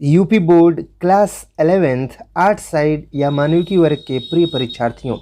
UP board class 11th art side या मानविकी वर्ग के प्रिय परीक्षार्थियों,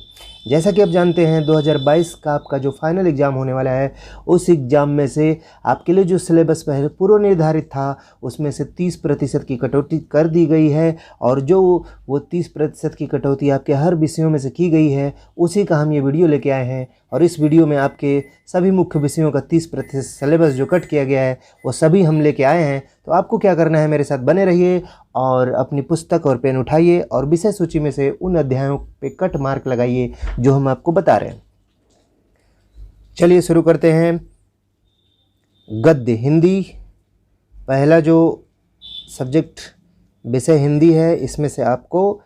जैसा कि आप जानते हैं 2022 का आपका जो फाइनल एग्ज़ाम होने वाला है, उस एग्ज़ाम में से आपके लिए जो सिलेबस पहले पूर्व निर्धारित था उसमें से 30% की कटौती कर दी गई है। और जो वो 30% की कटौती आपके हर विषयों में से की गई है, उसी का हम ये वीडियो लेके आए हैं। और इस वीडियो में आपके सभी मुख्य विषयों का 30% सिलेबस जो कट किया गया है वो सभी हम लेके आए हैं। तो आपको क्या करना है, मेरे साथ बने रहिए और अपनी पुस्तक और पेन उठाइए और विषय सूची में से उन अध्यायों पे कट मार्क लगाइए जो हम आपको बता रहे हैं। चलिए शुरू करते हैं। गद्य हिंदी, पहला जो सब्जेक्ट विषय हिंदी है, इसमें से आपको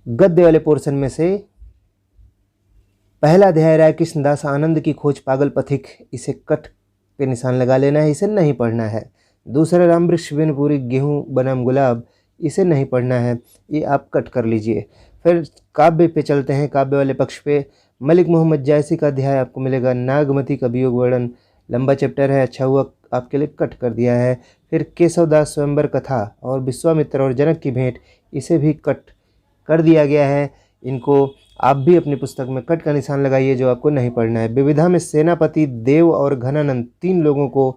गद्य वाले पोर्शन में से पहला अध्याय राय कृष्णदास आनंद की खोज पागल पथिक, इसे कट पे निशान लगा लेना है, इसे नहीं पढ़ना है। दूसरा राम वृक्ष बिनपुरी गेहूँ बनाम गुलाब, इसे नहीं पढ़ना है, ये आप कट कर लीजिए। फिर काव्य पे चलते हैं। काव्य वाले पक्ष पे मलिक मोहम्मद जायसी का अध्याय आपको मिलेगा नागमती का वियोग वर्णन, लंबा चैप्टर है, अच्छा हुआ आपके लिए कट कर दिया है। फिर केशवदास स्वयंवर कथा और विश्वामित्र और जनक की भेंट, इसे भी कट कर दिया गया है। इनको आप भी अपनी पुस्तक में कट का निशान लगाइए जो आपको नहीं पढ़ना है। विविधा में सेनापति देव और घनानंद, 3 लोगों को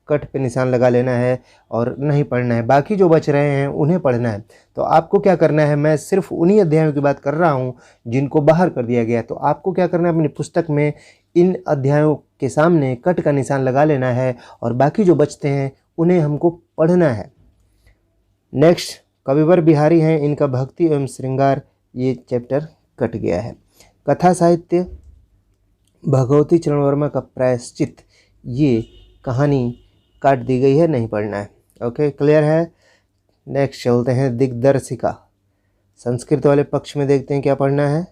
कट पे निशान लगा लेना है और नहीं पढ़ना है। बाकी जो बच रहे हैं उन्हें पढ़ना है। तो आपको क्या करना है, मैं सिर्फ उन्हीं अध्यायों की बात कर रहा हूँ जिनको बाहर कर दिया गया है। तो आपको क्या करना है, अपनी पुस्तक में इन अध्यायों के सामने कट का निशान लगा लेना है और बाकी जो बचते हैं उन्हें हमको पढ़ना है। नेक्स्ट कविवर बिहारी हैं, इनका भक्ति एवं श्रृंगार, ये चैप्टर कट गया है। कथा साहित्य भगवती चरण वर्मा का प्रायश्चित, ये कहानी काट दी गई है, नहीं पढ़ना है। ओके, क्लियर है। नेक्स्ट चलते हैं दिग्दर्शिका। संस्कृत वाले पक्ष में देखते हैं क्या पढ़ना है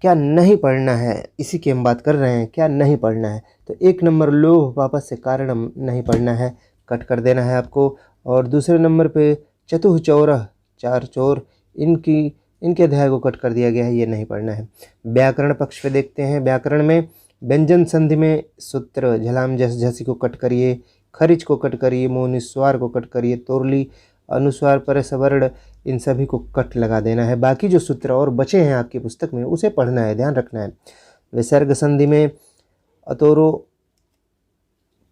क्या नहीं पढ़ना है, इसी की हम बात कर रहे हैं, क्या नहीं पढ़ना है। तो 1 नंबर लोभ वापस से कारणम नहीं पढ़ना है, कट कर देना है आपको। और दूसरे नंबर पे चतुःचौरः, 4 चोर, इनके अध्याय को कट कर दिया गया है, ये नहीं पढ़ना है। व्याकरण पक्ष पे देखते हैं। व्याकरण में व्यंजन संधि में सूत्र झलाम जस झसी को कट करिए, खरिच को कट करिए, मोनिस्वार को कट करिए, तोरली अनुस्वार परसवर्ण, इन सभी को कट लगा देना है। बाकी जो सूत्र और बचे हैं आपकी पुस्तक में उसे पढ़ना है, ध्यान रखना है। विसर्ग संधि में अतोरो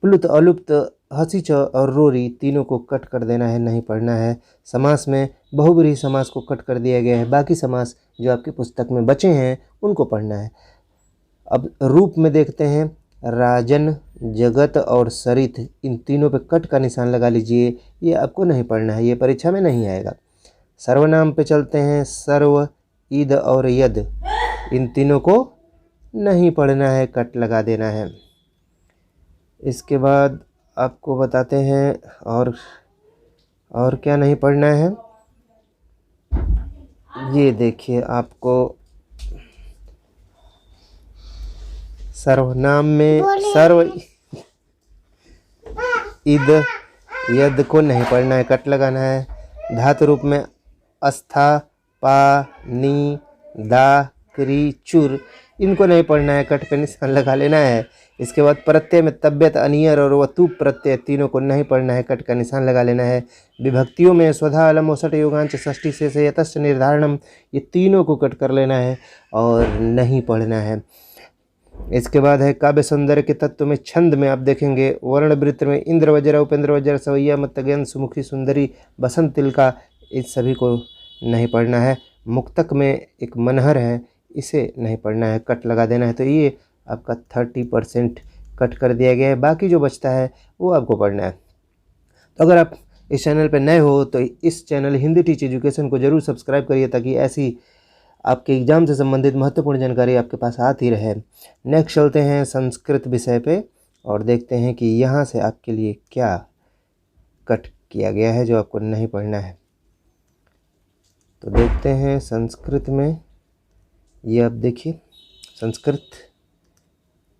प्लुत अलुप्त हसीच और रोरी, तीनों को कट कर देना है, नहीं पढ़ना है। समास में बहुब्रीहि समास को कट कर दिया गया है। बाकी समास जो आपकी पुस्तक में बचे हैं उनको पढ़ना है। अब रूप में देखते हैं। राजन, जगत और सरित, इन तीनों पे कट का निशान लगा लीजिए, ये आपको नहीं पढ़ना है, ये परीक्षा में नहीं आएगा। सर्वनाम पे चलते हैं। सर्व, ईद और यद, इन तीनों को नहीं पढ़ना है, कट लगा देना है। इसके बाद आपको बताते हैं और क्या नहीं पढ़ना है। ये देखिए, आपको सर्वनाम में सर्व, ईद, यद को नहीं पढ़ना है, कट लगाना है। धातु रूप में अस्था, पा, नी, दा, क्री, चुर, इनको नहीं पढ़ना है, कट पे निशान लगा लेना है। इसके बाद प्रत्यय में तब्यत, अनियर और वतु प्रत्यय, तीनों को नहीं पढ़ना है, कट का निशान लगा लेना है। विभक्तियों में स्वधा अलम ओसट योगांच षष्ठी से यतश्च निर्धारणम, ये तीनों को कट कर लेना है और नहीं पढ़ना है। इसके बाद है काव्य सौंदर्य के तत्व में। छंद में आप देखेंगे वर्ण वृत्त में इंद्र वज्र, उपेंद्र वज्र, सवैया मतगन, सुमुखी सुंदरी, बसंत तिलका, इस सभी को नहीं पढ़ना है। मुक्तक में एक मनहर है, इसे नहीं पढ़ना है, कट लगा देना है। तो ये आपका 30% कट कर दिया गया है। बाकी जो बचता है वो आपको पढ़ना है। तो अगर आप इस चैनल पर नए हो तो इस चैनल हिंदी टीच एजुकेशन को ज़रूर सब्सक्राइब करिए, ताकि ऐसी आपके एग्ज़ाम से संबंधित महत्वपूर्ण जानकारी आपके पास आती रहे। नेक्स्ट चलते हैं संस्कृत विषय पे और देखते हैं कि यहाँ से आपके लिए क्या कट किया गया है जो आपको नहीं पढ़ना है। तो देखते हैं संस्कृत में, ये आप देखिए, संस्कृत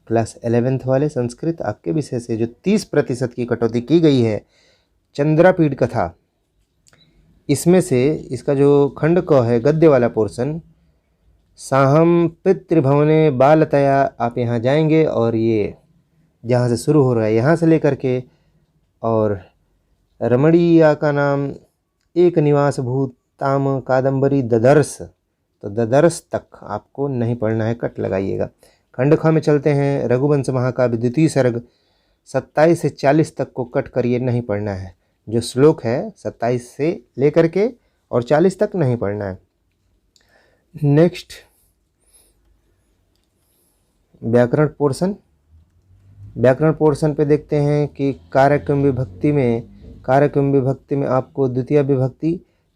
क्लास 11th वाले संस्कृत आपके विषय से जो 30% की कटौती की गई है, चंद्रापीठ कथा, इसमें से इसका जो खंड क है गद्य वाला पोर्शन, साहम पितृभवने बालतया, आप यहाँ जाएंगे और ये जहाँ से शुरू हो रहा है यहाँ से लेकर के और रमणीया का नाम एक निवास भूताम कादम्बरी ददर्श, तो ददर्श तक आपको नहीं पढ़ना है, कट लगाइएगा। खंड ख में चलते हैं। रघुवंश महाकाव्य द्वितीय सर्ग 27 से 40 तक को कट करिए, नहीं पढ़ना है। जो श्लोक है 27 से लेकर के और 40 तक नहीं पढ़ना है। नेक्स्ट व्याकरण पोर्शन। व्याकरण पोर्शन पे देखते हैं कि कारकम विभक्ति में आपको द्वितीय विभक्ति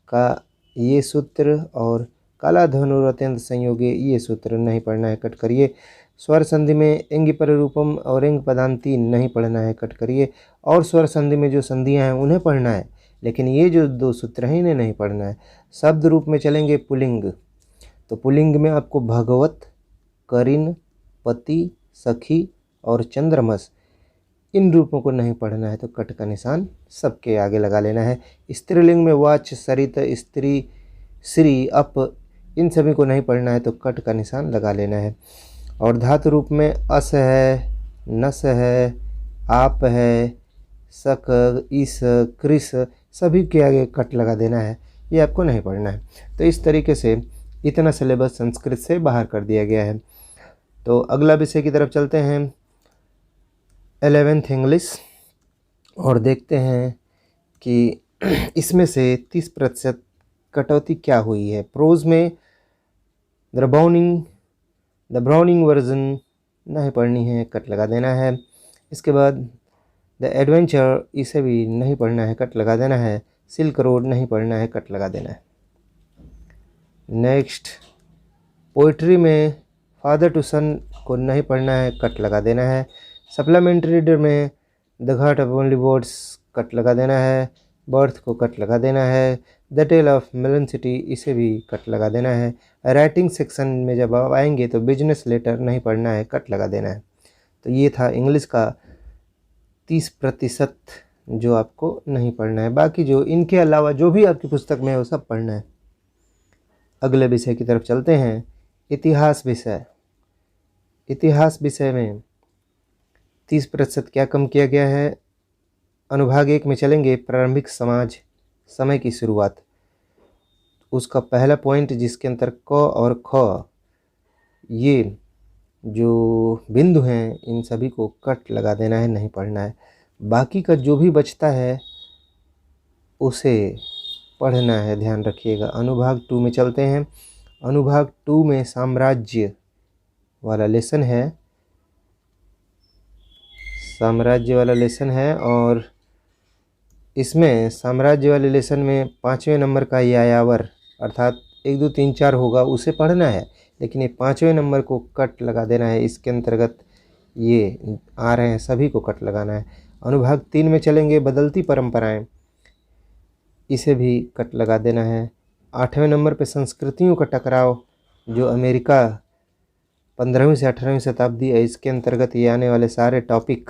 का ये सूत्र और काला धनुर अत्यंत संयोगे ये सूत्र नहीं पढ़ना है, कट करिए। स्वर संधि में एंग परिरूपम और एंग पदांती नहीं पढ़ना है, कट करिए। और स्वर संधि में जो संधियां हैं उन्हें पढ़ना है, लेकिन ये जो दो सूत्र हैं इन्हें नहीं पढ़ना है। शब्द रूप में चलेंगे पुल्लिंग, तो पुल्लिंग में आपको भगवत, करिन, पति, सखी और चंद्रमस, इन रूपों को नहीं पढ़ना है, तो कट का निशान सबके आगे लगा लेना है। स्त्रीलिंग में वाच, सरित, स्त्री, श्री, अप, इन सभी को नहीं पढ़ना है, तो कट का निशान लगा लेना है। और धातु रूप में अस है, नस है, आप है, सक, इस, कृस, सभी के आगे कट लगा देना है, ये आपको नहीं पढ़ना है। तो इस तरीके से इतना सिलेबस संस्कृत से बाहर कर दिया गया है। तो अगला विषय की तरफ चलते हैं, 11th इंग्लिश, और देखते हैं कि इसमें से 30% कटौती क्या हुई है। प्रोज में द ब्राउनिंग वर्जन नहीं पढ़नी है, कट लगा देना है। इसके बाद द एडवेंचर, इसे भी नहीं पढ़ना है, कट लगा देना है। सिल्क रोड नहीं पढ़ना है, कट लगा देना है। नेक्स्ट पोइट्री में फादर टू सन को नहीं पढ़ना है, कट लगा देना है। सप्लीमेंट्री रीडर में the ghat of only words cut लगा देना है। बर्थ को कट लगा देना है। The tale of melon city, इसे भी कट लगा देना है। राइटिंग सेक्शन में जब आप आएंगे तो बिजनेस लेटर नहीं पढ़ना है, कट लगा देना है। तो ये था इंग्लिश का 30% जो आपको नहीं पढ़ना है। बाकी जो इनके अलावा जो भी आपकी पुस्तक में है वो सब पढ़ना है। अगले विषय की तरफ चलते हैं, इतिहास विषय। इतिहास विषय में 30% क्या कम किया गया है। अनुभाग 1 में चलेंगे, प्रारंभिक समाज, समय की शुरुआत। उसका पहला पॉइंट जिसके अंतर क और ख, ये जो बिंदु हैं इन सभी को कट लगा देना है, नहीं पढ़ना है। बाकी का जो भी बचता है उसे पढ़ना है, ध्यान रखिएगा। अनुभाग 2 में चलते हैं। अनुभाग 2 में साम्राज्य वाला लेसन है, साम्राज्य वाला लेसन है। और इसमें साम्राज्य वाले लेसन में 5वें नंबर का यायावर अर्थात 1 2 3 4 होगा, उसे पढ़ना है, लेकिन ये 5वें नंबर को कट लगा देना है। इसके अंतर्गत ये आ रहे हैं, सभी को कट लगाना है। अनुभाग 3 में चलेंगे, बदलती परंपराएं, इसे भी कट लगा देना है। 8वें नंबर पे संस्कृतियों का टकराव, जो अमेरिका 15वीं से 18वीं शताब्दी है, इसके अंतर्गत ये आने वाले सारे टॉपिक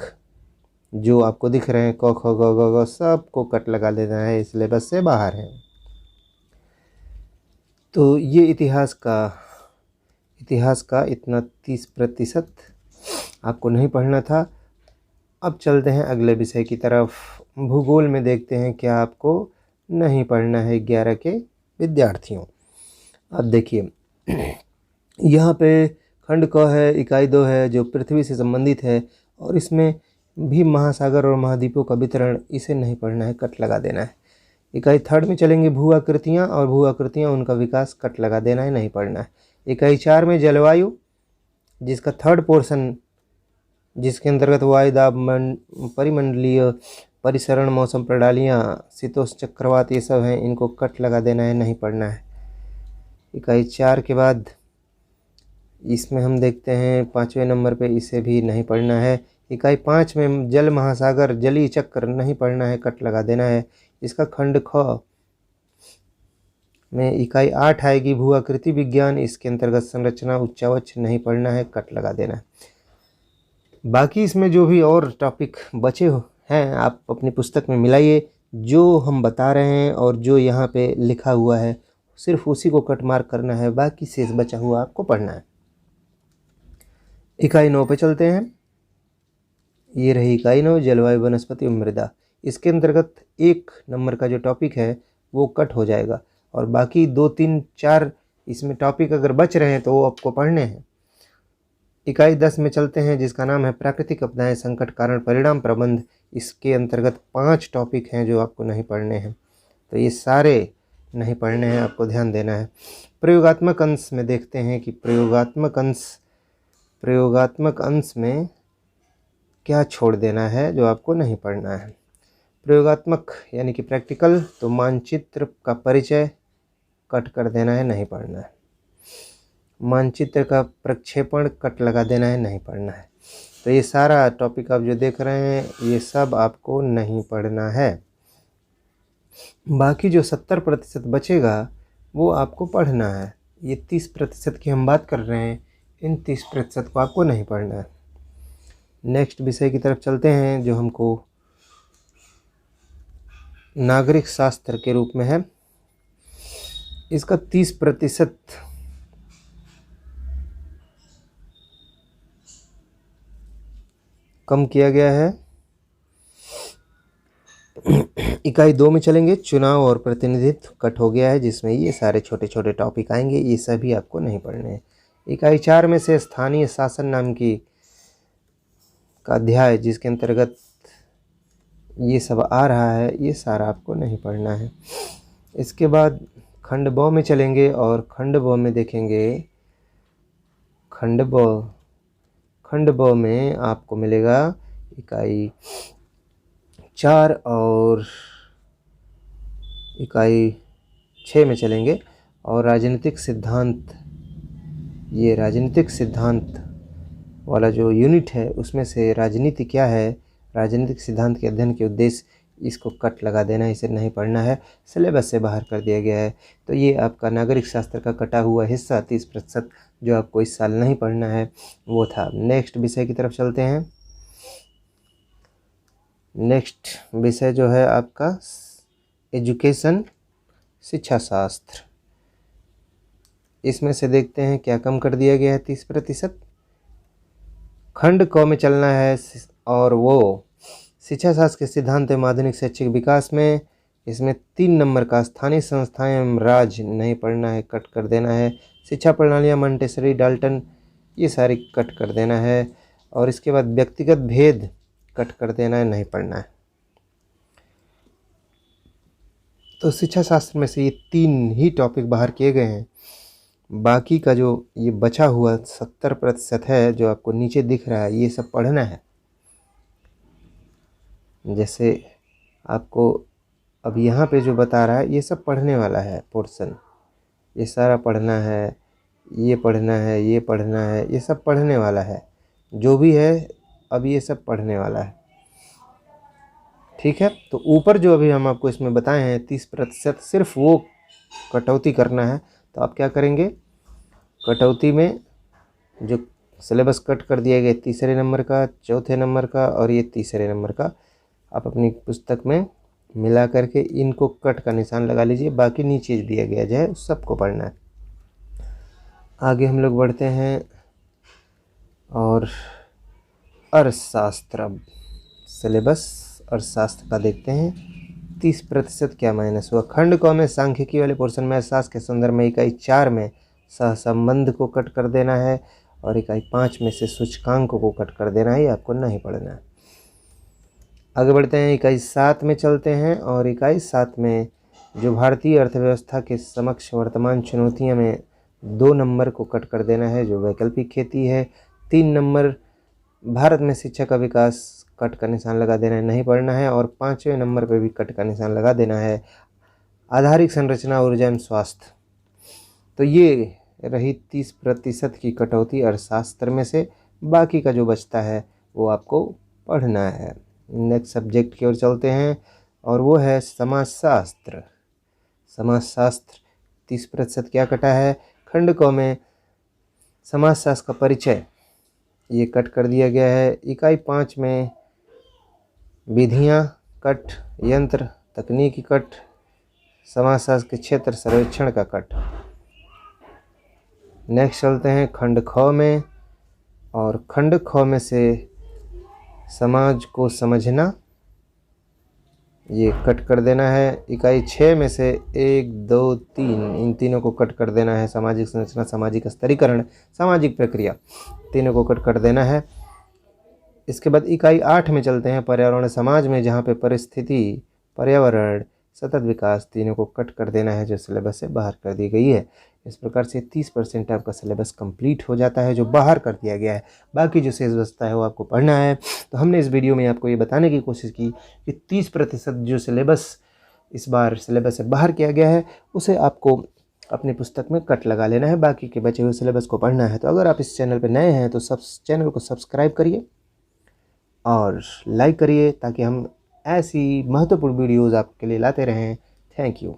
जो आपको दिख रहे हैं क ख ग घ ग, सब को कट लगा देना है, सिलेबस से बाहर है। तो ये इतिहास का इतना 30% आपको नहीं पढ़ना था। अब चलते हैं अगले विषय की तरफ। भूगोल में देखते हैं क्या आपको नहीं पढ़ना है 11 के विद्यार्थियों। अब देखिए, यहाँ पे खंड क है, इकाई 2 है जो पृथ्वी से संबंधित है, और इसमें भी महासागर और महाद्वीपों का वितरण, इसे नहीं पढ़ना है, कट लगा देना है। इकाई 3 में चलेंगे, भू आकृतियाँ और भू आकृतियाँ उनका विकास, कट लगा देना है, नहीं पढ़ना है। इकाई 4 में जलवायु, जिसका 3rd पोर्शन, जिसके अंतर्गत वायु दाब, परिमंडलीय परिसरण, मौसम प्रणालियाँ, शीतोष्ण चक्रवात, ये सब हैं, इनको कट लगा देना है, नहीं पढ़ना है। इकाई 4 के बाद इसमें हम देखते हैं 5वें नंबर पे, इसे भी नहीं पढ़ना है। इकाई 5 में जल महासागर, जलीय चक्र, नहीं पढ़ना है, कट लगा देना है। इसका खंड ख में इकाई 8 आएगी, भू आकृति विज्ञान, इसके अंतर्गत संरचना, उच्चावच, नहीं पढ़ना है, कट लगा देना है। बाकी इसमें जो भी और टॉपिक बचे हैं आप अपनी पुस्तक में मिलाइए। जो हम बता रहे हैं और जो यहाँ पे लिखा हुआ है सिर्फ उसी को कट मार्क करना है, बाकी शेष बचा हुआ आपको पढ़ना है। इकाई 9 पे चलते हैं। ये रही इकाई 9, जलवायु, वनस्पति और मृदा। इसके अंतर्गत 1 नंबर का जो टॉपिक है वो कट हो जाएगा और बाकी 2, 3, 4 इसमें टॉपिक अगर बच रहे हैं तो वो आपको पढ़ने हैं। इकाई 10 में चलते हैं जिसका नाम है प्राकृतिक आपदाएं, संकट, कारण, परिणाम, प्रबंध। इसके अंतर्गत 5 टॉपिक हैं जो आपको नहीं पढ़ने हैं, तो ये सारे नहीं पढ़ने हैं, आपको ध्यान देना है। प्रयोगात्मक अंश में देखते हैं कि प्रयोगात्मक अंश में क्या छोड़ देना है जो आपको नहीं पढ़ना है। प्रयोगात्मक यानी कि प्रैक्टिकल, तो मानचित्र का परिचय कट कर देना है, नहीं पढ़ना है। मानचित्र का प्रक्षेपण कट लगा देना है, नहीं पढ़ना है। तो ये सारा टॉपिक आप जो देख रहे हैं ये सब आपको नहीं पढ़ना है। बाकी जो 70% बचेगा वो आपको पढ़ना है। ये 30% की हम बात कर रहे हैं, इन 30% को आपको नहीं पढ़ना है। नेक्स्ट विषय की तरफ चलते हैं जो हमको नागरिक शास्त्र के रूप में है। इसका 30% कम किया गया है। इकाई 2 में चलेंगे, चुनाव और प्रतिनिधित्व कट हो गया है, जिसमें ये सारे छोटे छोटे टॉपिक आएंगे, ये सभी आपको नहीं पढ़ने हैं। इकाई 4 में से स्थानीय शासन नाम की का अध्याय जिसके अंतर्गत ये सब आ रहा है, ये सारा आपको नहीं पढ़ना है। इसके बाद खंड ब में चलेंगे और खंड ब में देखेंगे, खंड ब में आपको मिलेगा इकाई 4 और इकाई 6 में चलेंगे और राजनीतिक सिद्धांत, ये राजनीतिक सिद्धांत वाला जो यूनिट है उसमें से राजनीति क्या है, राजनीतिक सिद्धांत के अध्ययन के उद्देश्य, इसको कट लगा देना है, इसे नहीं पढ़ना है, सिलेबस से बाहर कर दिया गया है। तो ये आपका नागरिक शास्त्र का कटा हुआ हिस्सा 30% जो आपको इस साल नहीं पढ़ना है वो था। नेक्स्ट विषय की तरफ चलते हैं। नेक्स्ट विषय जो है आपका एजुकेशन, शिक्षा शास्त्र। इसमें से देखते हैं क्या कम कर दिया गया है 30%। खंड क में चलना है और वो शिक्षा शास्त्र के सिद्धांत एवं आधुनिक शैक्षिक विकास में, इसमें 3 नंबर का स्थानीय संस्थाएं एवं राज्य नहीं पढ़ना है, कट कर देना है। शिक्षा प्रणालियाँ मॉन्टेसरी, डाल्टन, ये सारी कट कर देना है। और इसके बाद व्यक्तिगत भेद कट कर देना है, नहीं पढ़ना है। तो शिक्षा शास्त्र में से ये 3 ही टॉपिक बाहर किए गए हैं। बाकी का जो ये बचा हुआ 70% है जो आपको नीचे दिख रहा है, ये सब पढ़ना है। जैसे आपको अब यहाँ पे जो बता रहा है ये सब पढ़ने वाला है पोर्शन, ये सारा पढ़ना है, ये पढ़ना है, ये पढ़ना है, ये सब पढ़ने वाला है। जो भी है अब ये सब पढ़ने वाला है, ठीक है। तो ऊपर जो अभी हम आपको इसमें बताए हैं 30% सिर्फ वो कटौती करना है। तो आप क्या करेंगे, कटौती में जो सिलेबस कट कर दिया गया 3 नंबर का, 4 नंबर का और ये 3 नंबर का, आप अपनी पुस्तक में मिला करके इनको कट का निशान लगा लीजिए। बाकी नीचे दिया गया जाए सबको पढ़ना है। आगे हम लोग बढ़ते हैं और अर्थशास्त्र, अब सिलेबस अर्थशास्त्र का देखते हैं 30% क्या माइनस हुआ। खंड क में सांख्यिकी वाले पोर्शन में अर्थशास्त्र के संदर्भ में इकाई 4 में सहसंबंध को कट कर देना है और इकाई 5 में से सूचकांक को कट कर देना है, ये आपको नहीं पढ़ना है। आगे बढ़ते हैं, इकाई 7 में चलते हैं और इकाई 7 में जो भारतीय अर्थव्यवस्था के समक्ष वर्तमान चुनौतियां में 2 नंबर को कट कर देना है जो वैकल्पिक खेती है। 3 नंबर भारत में शिक्षा का विकास, कट का निशान लगा देना है, नहीं पढ़ना है। और 5वें नंबर पर भी कट का निशान लगा देना है, आधारिक संरचना, ऊर्जा एवं स्वास्थ्य। तो ये रही 30% की कटौती अर्थशास्त्र में से। बाकी का जो बचता है वो आपको पढ़ना है। नेक्स्ट सब्जेक्ट की ओर चलते हैं और वो है समाजशास्त्र। समाजशास्त्र 30% क्या कटा है, खंड क में समाजशास्त्र का परिचय ये कट कर दिया गया है। इकाई 5 में विधियाँ कट, यंत्र तकनीकी कट, समाजशास्त्र के क्षेत्र सर्वेक्षण का कट। नेक्स्ट चलते हैं खंड ख में और खंड ख में से समाज को समझना ये कट कर देना है। इकाई 6 में से 1, 2, 3 इन तीनों को कट कर देना है। सामाजिक संरचना, सामाजिक स्तरीकरण, सामाजिक प्रक्रिया, तीनों को कट कर देना है। इसके बाद इकाई 8 में चलते हैं, पर्यावरण समाज में, जहाँ पे परिस्थिति, पर्यावरण, सतत विकास तीनों को कट कर देना है, जो सिलेबस से बाहर कर दी गई है। इस प्रकार से 30% आपका सिलेबस कंप्लीट हो जाता है जो बाहर कर दिया गया है। बाकी जो शेष बचता है वो आपको पढ़ना है। तो हमने इस वीडियो में आपको ये बताने की कोशिश की कि 30% जो सिलेबस इस बार सिलेबस से बाहर किया गया है उसे आपको अपनी पुस्तक में कट लगा लेना है, बाकी के बचे हुए सिलेबस को पढ़ना है। तो अगर आप इस चैनल पर नए हैं तो चैनल को सब्सक्राइब करिए और लाइक करिए ताकि हम ऐसी महत्वपूर्ण वीडियोज़ आपके लिए लाते रहें। Thank you.